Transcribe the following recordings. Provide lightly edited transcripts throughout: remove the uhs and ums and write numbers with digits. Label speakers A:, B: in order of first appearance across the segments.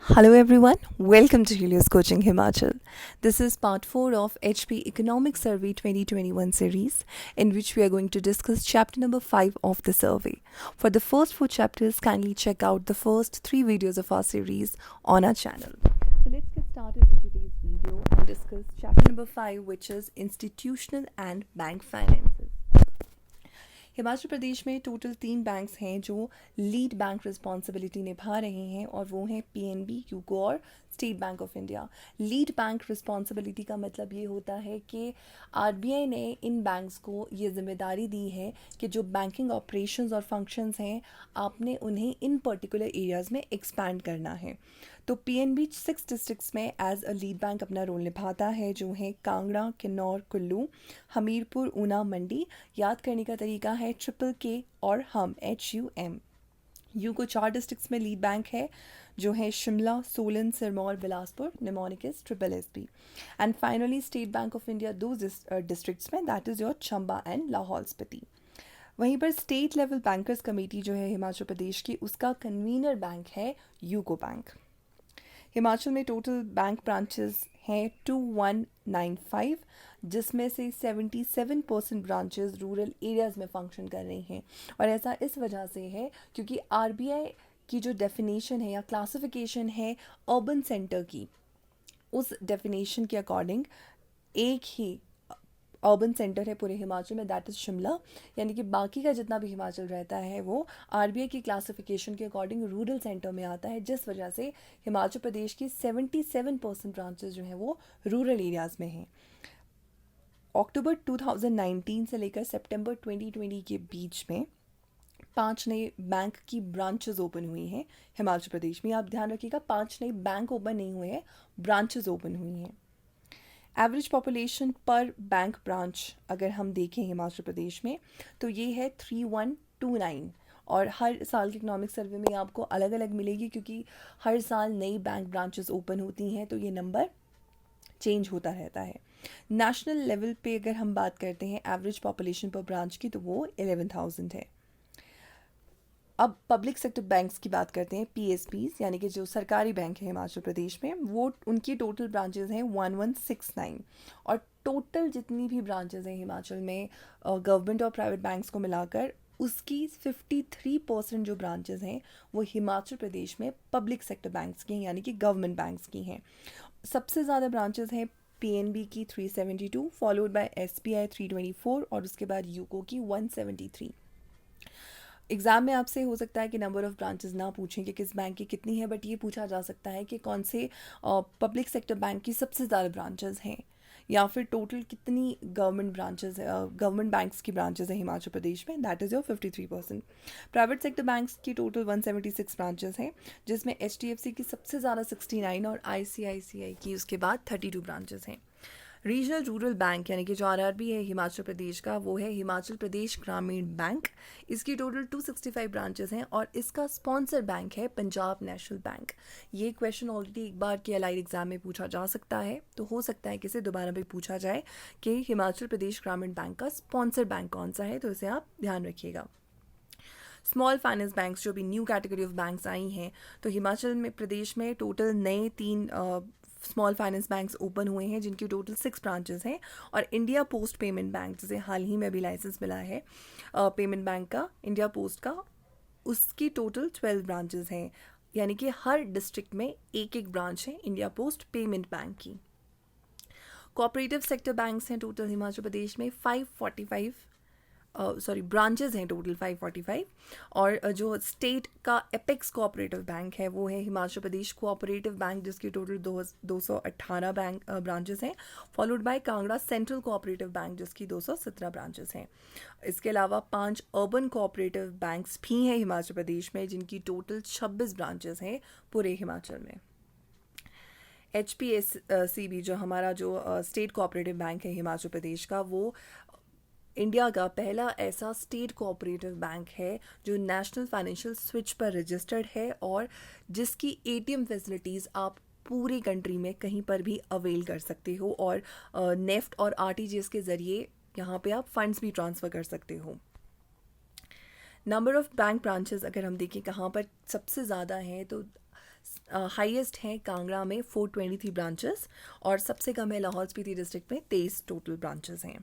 A: Hello everyone, welcome to Helios Coaching Himachal. This is part 4 of HP Economic Survey 2021 series, in which we are going to discuss chapter number 5 of the survey. For the first 4 chapters, kindly check out the first 3 videos of our series on our channel. So let's get started with today's video and discuss chapter number 5, which is Institutional and Bank Finances. Himachal Pradesh में total 3 banks हैं जो lead bank responsibility निभा रहे हैं और वो हैं PNB, UCO और state Bank of India. Lead bank responsibility का मतलब ये होता है कि आरबीआई ने इन बैंक्स को ये जिम्मेदारी दी है कि जो बैंकिंग ऑपरेशंस और फंक्शंस हैं आपने उन्हें इन पर्टिकुलर एरियाज़ में एक्सपैंड करना है। तो पीएनबी 6 डिस्ट्रिक्ट्स में एज अ लीड बैंक अपना रोल निभाता है, जो है कांगड़ा, किन्नौर, कुल्लू, हमीरपुर, ऊना, मंडी। याद करने का तरीका है के और हम HUM। यू को 4 डिस्ट्रिक्ट्स में लीड बैंक है, जो है Shimla, Solan, Sirmaur, Bilaspur, mnemonics, SSSB। And finally State Bank of India 2 districts में, that is your Chamba and Lahaul Spiti. वहीं पर स्टेट लेवल बैंकर्स कमेटी जो है हिमाचल प्रदेश की, उसका कन्वीनर बैंक है यूको बैंक। हिमाचल में टोटल बैंक ब्रांचेस हैं 2195, जिसमें से 77% ब्रांचेस रूरल एरियाज़ में फंक्शन कर रही हैं। और ऐसा इस वजह से है क्योंकि आरबीआई की जो डेफिनेशन है या क्लासिफिकेशन है अर्बन सेंटर की, उस डेफिनेशन के अकॉर्डिंग एक ही अर्बन सेंटर है पूरे हिमाचल में, दैट इज़ शिमला। यानी कि बाकी का जितना भी हिमाचल रहता है वो आरबीआई की क्लासिफिकेशन के अकॉर्डिंग रूरल सेंटर में आता है, जिस वजह से हिमाचल प्रदेश की 77% ब्रांचेस जो हैं वो रूरल एरियाज़ में हैं। अक्टूबर 2019 से लेकर सितंबर 2020 के बीच में 5 नए बैंक की ब्रांचेस ओपन हुई हैं हिमाचल प्रदेश में। आप ध्यान रखिएगा, 5 नए बैंक ओपन नहीं हुए हैं, ब्रांचेस ओपन हुई हैं। एवरेज पॉपुलेशन पर बैंक ब्रांच अगर हम देखें हिमाचल प्रदेश में तो ये है 3129। और हर साल के इकोनॉमिक सर्वे में आपको अलग अलग मिलेगी, क्योंकि हर साल नई बैंक ब्रांचेस ओपन होती हैं, तो ये नंबर चेंज होता रहता है। नेशनल लेवल पे अगर हम बात करते हैं एवरेज पॉपुलेशन पर ब्रांच की, तो वो 11,000 है। अब पब्लिक सेक्टर बैंक्स की बात करते हैं, PSBs यानी कि जो सरकारी बैंक है हिमाचल प्रदेश में, वो उनकी टोटल ब्रांचेस हैं 1169। और टोटल जितनी भी ब्रांचेस हैं हिमाचल में गवर्नमेंट और प्राइवेट बैंक्स को मिलाकर, उसकी 53% जो ब्रांचेस हैं वो हिमाचल प्रदेश में पब्लिक सेक्टर बैंक्स की हैं, यानी कि गवर्नमेंट बैंक्स की हैं। सबसे ज़्यादा ब्रांचेस हैं पीएनबी की 372, फॉलोड बाय SBI 324 और उसके बाद यूको की 173। एग्ज़ाम में आपसे हो सकता है कि नंबर ऑफ़ ब्रांचेस ना पूछें कि किस बैंक की कितनी है, बट ये पूछा जा सकता है कि कौन से पब्लिक सेक्टर बैंक की सबसे ज़्यादा ब्रांचेस हैं, या फिर टोटल कितनी गवर्नमेंट ब्रांचेस गवर्नमेंट बैंक्स की ब्रांचेस हैं हिमाचल प्रदेश में, that is your 53%। Private sector banks की टोटल 176 ब्रांचेस हैं, जिसमें HDFC की सबसे ज़्यादा 69 और ICICI की उसके बाद 32 ब्रांचेस हैं। रीजनल रूरल बैंक यानी कि जो RRB है हिमाचल प्रदेश का, वो है हिमाचल प्रदेश ग्रामीण बैंक। इसकी टोटल 265 ब्रांचेस हैं और इसका स्पॉन्सर बैंक है पंजाब नेशनल बैंक। ये क्वेश्चन ऑलरेडी एक बार के एलाइड एग्जाम में पूछा जा सकता है, तो हो सकता है कि इसे दोबारा भी पूछा जाए कि हिमाचल प्रदेश ग्रामीण बैंक का स्पॉन्सर बैंक कौन सा है, तो इसे आप ध्यान रखिएगा। स्मॉल फाइनेंस बैंक्स जो भी new category of banks I हैं, तो हिमाचल में प्रदेश में टोटल नए 3 स्मॉल फाइनेंस बैंक्स ओपन हुए हैं, जिनकी टोटल 6 ब्रांचेस हैं। और इंडिया पोस्ट पेमेंट बैंक, जिसे हाल ही में अभी लाइसेंस मिला है पेमेंट बैंक का, इंडिया पोस्ट का, उसकी टोटल 12 ब्रांचेस हैं। यानी कि हर डिस्ट्रिक्ट में एक एक ब्रांच है इंडिया पोस्ट पेमेंट बैंक की। कोऑपरेटिव सेक्टर बैंक्स हैं टोटल हिमाचल प्रदेश में 545 ब्रांचेस हैं टोटल 545। और जो स्टेट का एपेक्स कोऑपरेटिव बैंक है वो है हिमाचल प्रदेश कोऑपरेटिव बैंक, जिसकी टोटल 218 बैंक ब्रांचेस हैं, followed by Kangra central cooperative bank, जिसकी 217 ब्रांचेस हैं। इसके अलावा 5 अर्बन कोऑपरेटिव बैंक्स भी हैं हिमाचल प्रदेश में, जिनकी टोटल 26 ब्रांचेस हैं पूरे हिमाचल में। HPSCB जो हमारा जो स्टेट कोऑपरेटिव बैंक है हिमाचल प्रदेश का, वो इंडिया का पहला ऐसा स्टेट कोऑपरेटिव बैंक है जो नेशनल फाइनेंशियल स्विच पर रजिस्टर्ड है और जिसकी ATM फैसिलिटीज़ आप पूरी कंट्री में कहीं पर भी अवेल कर सकते हो, और नेफ्ट और RTGS के ज़रिए यहाँ पे आप फंड्स भी ट्रांसफ़र कर सकते हो। नंबर ऑफ़ बैंक ब्रांचेस अगर हम देखें कहाँ पर सबसे ज़्यादा हैं, तो हाईएस्ट हैं कांगड़ा में 423 ब्रांचेस और सबसे कम है लाहौल स्पीति डिस्ट्रिक्ट में 23 टोटल ब्रांचेस हैं।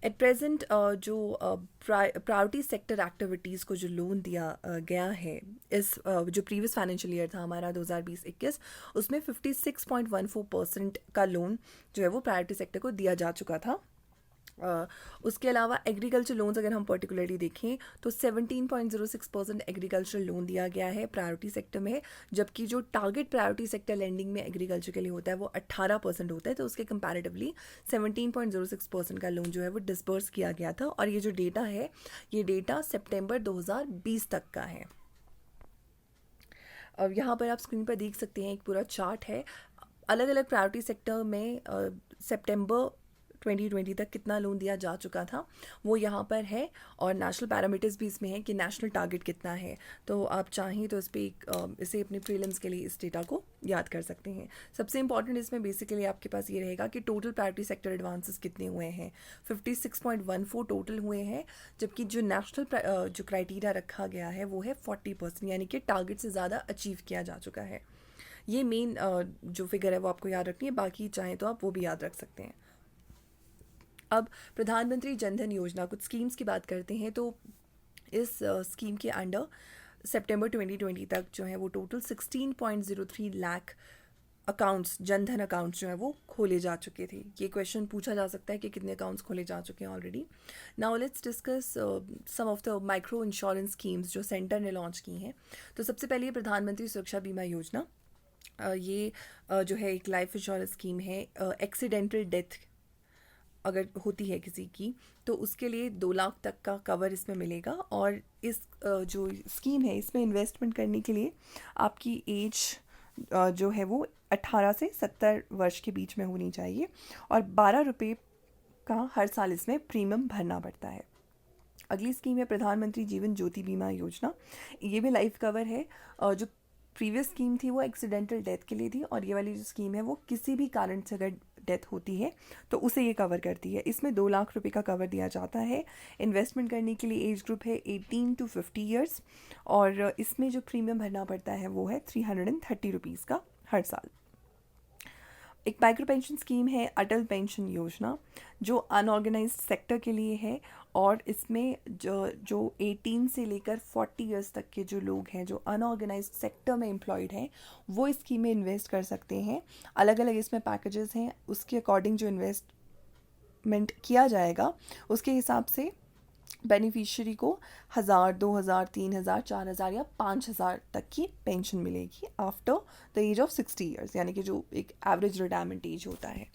A: एट प्रेजेंट जो प्रायोरिटी सेक्टर एक्टिविटीज़ को जो लोन दिया गया है इस जो प्रीवियस फाइनेंशियल ईयर था हमारा 2020-21, उसमें 56.14% का लोन जो है वो प्रायोरिटी सेक्टर को दिया जा चुका था। उसके अलावा एग्रीकल्चर लोन्स अगर हम पर्टिकुलरली देखें तो 17.06% एग्रीकल्चर लोन दिया गया है प्रायोरिटी सेक्टर में, जबकि जो टारगेट प्रायोरिटी सेक्टर लेंडिंग में एग्रीकल्चर के लिए होता है वो 18% होता है। तो उसके कंपैरेटिवली 17.06% का लोन जो है वो डिसबर्स किया गया था। और ये जो डेटा है ये डेटा सितंबर 2020 तक का है। अब यहाँ पर आप स्क्रीन पर देख सकते हैं एक पूरा चार्ट है, अलग अलग प्रायोरिटी सेक्टर में सितंबर 2020 तक कितना लोन दिया जा चुका था वो यहाँ पर है, और नेशनल पैरामीटर्स भी इसमें है कि नेशनल टारगेट कितना है। तो आप चाहें तो इस पर इसे अपने प्रीलिम्स के लिए इस डेटा को याद कर सकते हैं। सबसे इंपॉर्टेंट इसमें बेसिकली आपके पास ये रहेगा कि टोटल प्रायोरिटी सेक्टर एडवांसेस कितने हुए हैं। 56.14 टोटल हुए हैं, जबकि जो नेशनल जो क्राइटेरिया रखा गया है वो है 40%, यानी कि टारगेट से ज़्यादा अचीव किया जा चुका है। ये मेन जो फिगर है वो आपको याद रखनी है, बाकी चाहें तो आप वो भी याद रख सकते हैं। अब प्रधानमंत्री जनधन योजना कुछ स्कीम्स की बात करते हैं। तो इस स्कीम के अंडर सितंबर 2020 तक जो है वो total 16.03 lakh accounts, Jan Dhan accounts जो है वो खोले जा चुके थे। ये क्वेश्चन पूछा जा सकता है कि कितने अकाउंट्स खोले जा चुके हैं already. Now let's discuss some of the micro insurance schemes जो सेंटर ने लॉन्च की हैं। तो सबसे पहले प्रधानमंत्री सुरक्षा बीमा योजना, ये जो है एक लाइफ इंश्योरेंस स्कीम है। एक्सीडेंटल डेथ अगर होती है किसी की तो उसके लिए 2 लाख तक का कवर इसमें मिलेगा। और इस जो स्कीम है इसमें इन्वेस्टमेंट करने के लिए आपकी एज जो है वो 18 से 70 वर्ष के बीच में होनी चाहिए, और 12 रुपये का हर साल इसमें प्रीमियम भरना पड़ता है। अगली स्कीम है प्रधानमंत्री जीवन ज्योति बीमा योजना। ये भी लाइफ कवर है। जो प्रीवियस स्कीम थी वो एक्सीडेंटल डेथ के लिए थी, और ये वाली जो स्कीम है वो किसी भी कारण से अगर डेथ होती है तो उसे ये कवर करती है। इसमें 2 लाख रुपए का कवर दिया जाता है। इन्वेस्टमेंट करने के लिए एज ग्रुप है 18 to 50 ईयर्स, और इसमें जो प्रीमियम भरना पड़ता है वो है 330 रुपीज़ का हर साल। एक माइक्रो पेंशन स्कीम है अटल पेंशन योजना, जो अनऑर्गेनाइज्ड सेक्टर के लिए है, और इसमें जो 18 से लेकर 40 इयर्स तक के जो लोग हैं जो अनऑर्गेनाइज्ड सेक्टर में एम्प्लॉयड हैं वो इस स्कीम में इन्वेस्ट कर सकते हैं। अलग अलग इसमें पैकेजेस हैं, उसके अकॉर्डिंग जो इन्वेस्टमेंट किया जाएगा उसके हिसाब से बेनिफिशियरी को 1000, 2000, 3000, 4000 या 5000 तक की पेंशन मिलेगी after the age of 60 years, यानी कि जो एक एवरेज रिटायरमेंट एज होता है।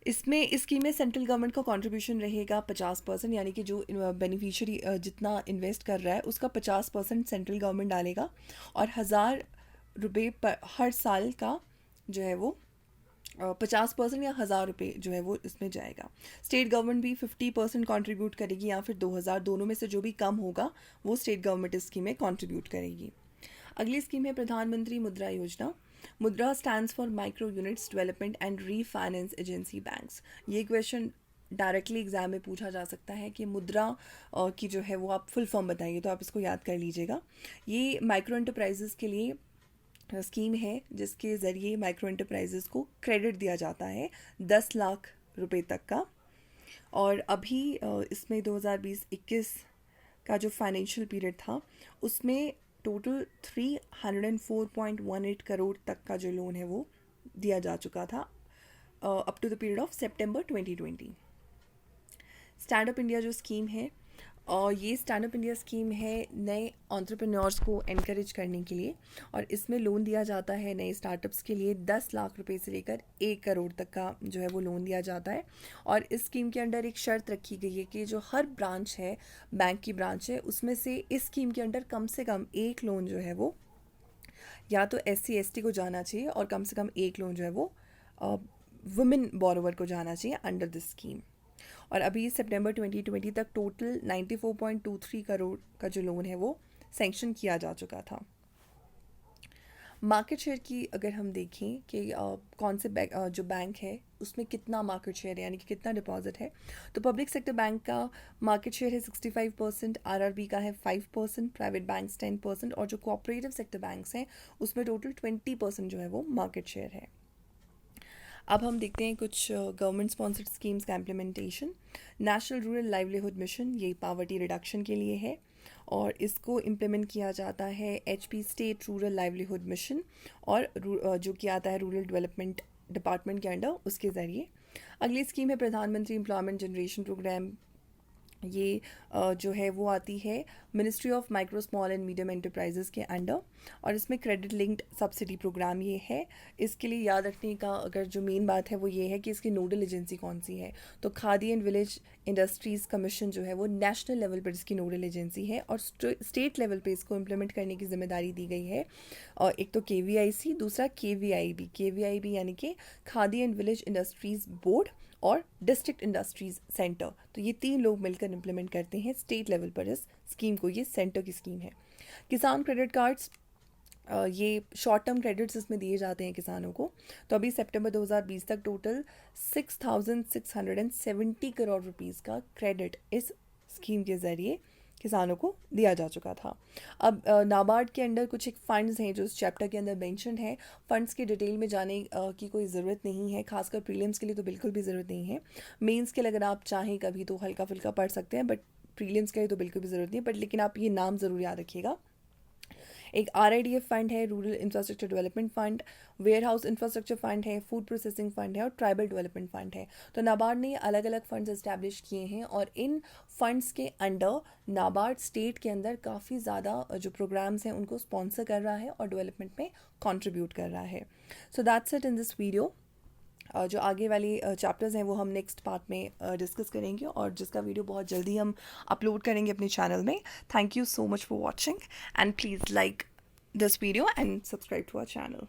A: इसमें इस स्कीम में सेंट्रल गवर्नमेंट का कंट्रीब्यूशन रहेगा 50%, यानी कि जो बेनिफिशियरी जितना इन्वेस्ट कर रहा है उसका 50% सेंट्रल गवर्नमेंट डालेगा, और 1000 रुपये पर हर साल का जो है वो 50% या 1000 रुपये जो है वो इसमें जाएगा। स्टेट गवर्नमेंट भी 50% कंट्रीब्यूट करेगी, या फिर 2000, दोनों में से जो भी कम होगा वो स्टेट गवर्नमेंट इस स्कीम में कंट्रीब्यूट करेगी। अगली स्कीम है प्रधानमंत्री मुद्रा योजना। मुद्रा stands for micro units development and refinance agency banks. ये क्वेश्चन डायरेक्टली एग्जाम में पूछा जा सकता है कि मुद्रा की जो है वो आप फुल फॉर्म बताइए, तो आप इसको याद कर लीजिएगा। ये माइक्रो एंटरप्राइजेस के लिए स्कीम है जिसके ज़रिए माइक्रो एंटरप्राइजेस को क्रेडिट दिया जाता है 10 लाख रुपए तक का। और अभी इसमें 2020-21 का जो फाइनेंशियल पीरियड था उसमें टोटल 304.18 करोड़ तक का जो लोन है वो दिया जा चुका था up to the period of September 2020। Stand up India जो स्कीम है, और ये स्टैंड अप इंडिया स्कीम है नए एंटरप्रेन्योर्स को एनकरेज करने के लिए, और इसमें लोन दिया जाता है नए स्टार्टअप्स के लिए 10 लाख रुपए से लेकर 1 करोड़ तक का जो है वो लोन दिया जाता है। और इस स्कीम के अंडर एक शर्त रखी गई है कि जो हर ब्रांच है, बैंक की ब्रांच है, उसमें से इस स्कीम के अंडर कम से कम एक लोन जो है वो या तो SC/ST को जाना चाहिए, और कम से कम एक लोन जो है वो वुमेन बोरोवर को जाना चाहिए अंडर दिस स्कीम। और अभी सितंबर 2020 तक टोटल 94.23 करोड़ का जो लोन है वो सैंक्शन किया जा चुका था। मार्केट शेयर की अगर हम देखें कि कौन से जो बैंक है उसमें कितना मार्केट शेयर है, यानी कि कितना डिपॉजिट है, तो पब्लिक सेक्टर बैंक का मार्केट शेयर है 65%, आरआरबी का है 5%, प्राइवेट बैंक्स 10% और जो कोऑपरेटिव सेक्टर बैंक्स हैं उसमें टोटल 20% जो है वो मार्केट शेयर है। अब हम देखते हैं कुछ गवर्नमेंट स्पॉन्सर्ड स्कीम्स का implementation. National rural livelihood mission, ये पावर्टी रिडक्शन के लिए है और इसको इम्प्लीमेंट किया जाता है HP state rural livelihood mission और जो कि आता है रूरल डेवलपमेंट डिपार्टमेंट के अंडर, उसके ज़रिए। अगली स्कीम है प्रधानमंत्री एम्प्लॉयमेंट जनरेशन प्रोग्राम। ये जो है वो आती है ministry of micro small and medium enterprises के अंडर और इसमें क्रेडिट लिंक्ड सब्सिडी प्रोग्राम ये है। इसके लिए याद रखने का अगर जो मेन बात है वो ये है कि इसकी नोडल एजेंसी कौन सी है, तो khadi and village industries commission जो है वो नेशनल लेवल पर इसकी नोडल एजेंसी है और स्टेट लेवल पे इसको इम्प्लीमेंट करने की जिम्मेदारी दी गई है। और एक तो KVIC, दूसरा KVIB। KVIB यानी कि khadi and village industries board और डिस्ट्रिक्ट इंडस्ट्रीज सेंटर, तो ये 3 लोग मिलकर इम्प्लीमेंट करते हैं स्टेट लेवल पर इस स्कीम को। ये सेंटर की स्कीम है। किसान क्रेडिट कार्ड्स, ये शॉर्ट टर्म क्रेडिट्स इसमें दिए जाते हैं किसानों को। तो अभी सितंबर 2020 तक टोटल 6,670 करोड़ रुपीस का क्रेडिट इस स्कीम के ज़रिए किसानों को दिया जा चुका था। अब नाबार्ड के अंडर कुछ एक फ़ंड्स हैं जो इस चैप्टर के अंदर मेंशन है। फ़ंड्स की डिटेल में जाने की कोई ज़रूरत नहीं है, खासकर प्रीलिम्स के लिए तो बिल्कुल भी ज़रूरत नहीं है। मेंस के लिए अगर आप चाहें कभी तो हल्का फुल्का पढ़ सकते हैं, बट प्रीलिम्स के लिए तो बिल्कुल भी ज़रूरत नहीं है। बट लेकिन आप ये नाम ज़रूर याद रखिएगा। एक RIDF फंड है, rural infrastructure development fund, warehouse infrastructure fund है, फूड प्रोसेसिंग फंड है और ट्राइबल डेवलपमेंट फंड है। तो नाबार्ड ने अलग अलग फंड्स इस्टेब्लिश किए हैं और इन फंड्स के अंडर नाबार्ड स्टेट के अंदर काफ़ी ज़्यादा जो प्रोग्राम्स हैं उनको स्पॉन्सर कर रहा है और डेवलपमेंट में कंट्रीब्यूट कर रहा है। So that's it in this video. जो आगे वाली चैप्टर्स हैं वो हम नेक्स्ट पार्ट में डिस्कस करेंगे और जिसका वीडियो बहुत जल्दी हम अपलोड करेंगे अपने चैनल में। Thank you so much for watching and please like this video and subscribe to our channel.